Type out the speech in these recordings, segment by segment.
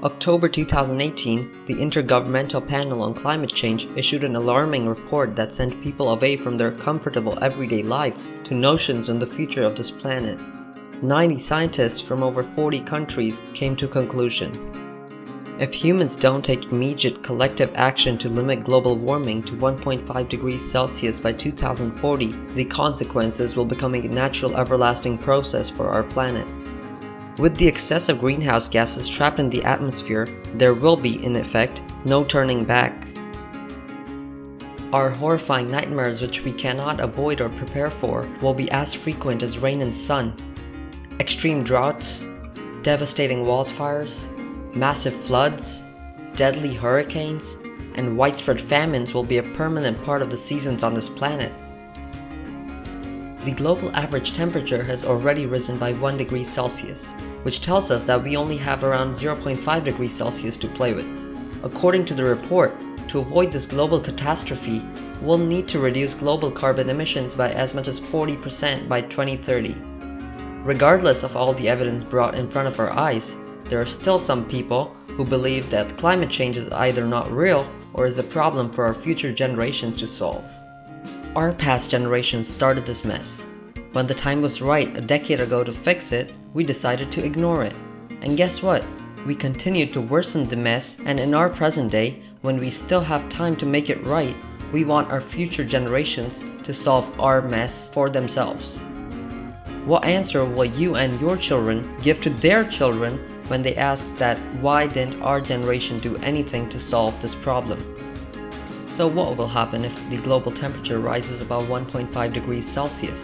October 2018, the Intergovernmental Panel on Climate Change issued an alarming report that sent people away from their comfortable everyday lives to notions on the future of this planet. 90 scientists from over 40 countries came to a conclusion. If humans don't take immediate collective action to limit global warming to 1.5 degrees Celsius by 2040, the consequences will become a natural everlasting process for our planet. With the excessive greenhouse gases trapped in the atmosphere, there will be, in effect, no turning back. Our horrifying nightmares, which we cannot avoid or prepare for, will be as frequent as rain and sun. Extreme droughts, devastating wildfires, massive floods, deadly hurricanes, and widespread famines will be a permanent part of the seasons on this planet. The global average temperature has already risen by 1 degree Celsius, which tells us that we only have around 0.5 degrees Celsius to play with. According to the report, to avoid this global catastrophe, we'll need to reduce global carbon emissions by as much as 40% by 2030. Regardless of all the evidence brought in front of our eyes, there are still some people who believe that climate change is either not real or is a problem for our future generations to solve. Our past generations started this mess. When the time was right a decade ago to fix it, we decided to ignore it. And guess what? We continued to worsen the mess, and in our present day, when we still have time to make it right, we want our future generations to solve our mess for themselves. What answer will you and your children give to their children when they ask that why didn't our generation do anything to solve this problem? So what will happen if the global temperature rises above 1.5 degrees Celsius?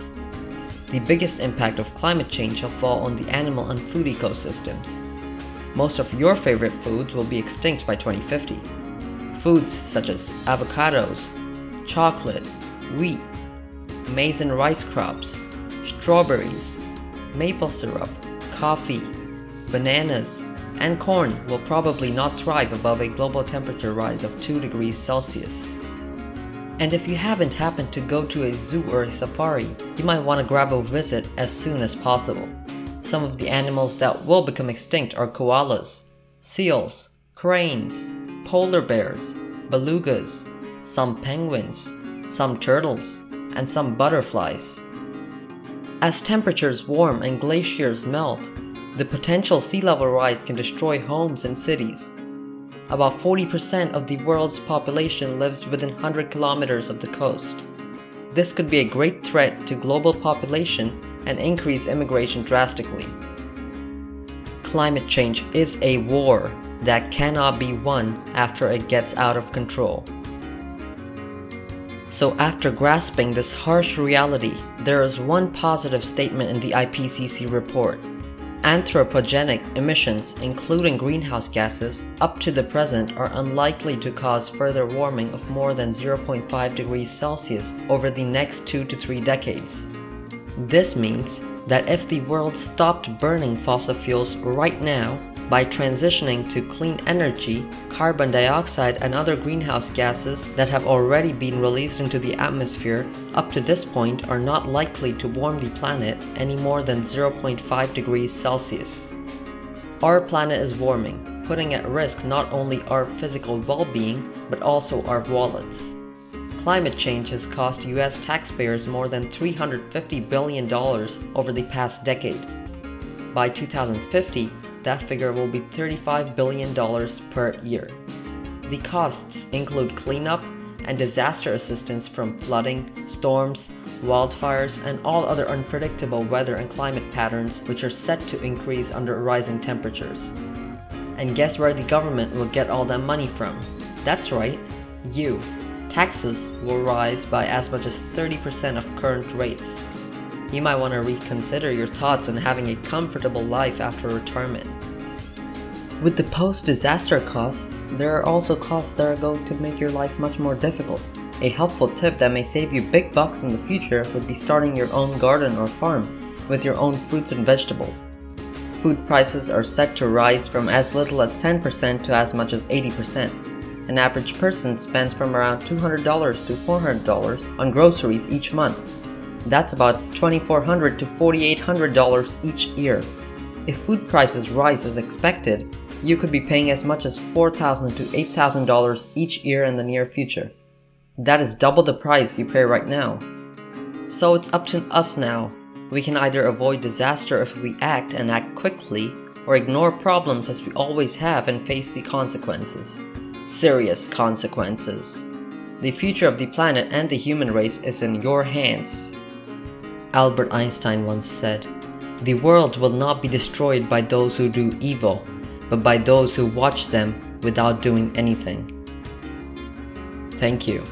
The biggest impact of climate change will fall on the animal and food ecosystems. Most of your favorite foods will be extinct by 2050. Foods such as avocados, chocolate, wheat, maize and rice crops, strawberries, maple syrup, coffee, bananas, and corn will probably not thrive above a global temperature rise of 2 degrees Celsius. And if you haven't happened to go to a zoo or a safari, you might want to grab a visit as soon as possible. Some of the animals that will become extinct are koalas, seals, cranes, polar bears, belugas, some penguins, some turtles, and some butterflies. As temperatures warm and glaciers melt, the potential sea level rise can destroy homes and cities. About 40% of the world's population lives within 100 kilometers of the coast. This could be a great threat to global population and increase immigration drastically. Climate change is a war that cannot be won after it gets out of control. So after grasping this harsh reality, there is one positive statement in the IPCC report. Anthropogenic emissions, including greenhouse gases, up to the present are unlikely to cause further warming of more than 0.5 degrees Celsius over the next 2 to 3 decades. This means that if the world stopped burning fossil fuels right now, by transitioning to clean energy, carbon dioxide and other greenhouse gases that have already been released into the atmosphere up to this point are not likely to warm the planet any more than 0.5 degrees Celsius. Our planet is warming, putting at risk not only our physical well-being, but also our wallets. Climate change has cost US taxpayers more than $350 billion over the past decade. By 2050, that figure will be $35 billion per year. The costs include cleanup and disaster assistance from flooding, storms, wildfires, and all other unpredictable weather and climate patterns which are set to increase under rising temperatures. And guess where the government will get all that money from? That's right, you. Taxes will rise by as much as 30% of current rates. You might want to reconsider your thoughts on having a comfortable life after retirement. With the post-disaster costs, there are also costs that are going to make your life much more difficult. A helpful tip that may save you big bucks in the future would be starting your own garden or farm with your own fruits and vegetables. Food prices are set to rise from as little as 10% to as much as 80%. An average person spends from around $200 to $400 on groceries each month. That's about $2,400 to $4,800 each year. If food prices rise as expected, You could be paying as much as $4,000 to $8,000 each year in the near future. That is double the price you pay right now. So it's up to us now. We can either avoid disaster if we act and act quickly, or ignore problems as we always have and face the consequences. Serious consequences. The future of the planet and the human race is in your hands. Albert Einstein once said, "The world will not be destroyed by those who do evil, but by those who watch them without doing anything." Thank you.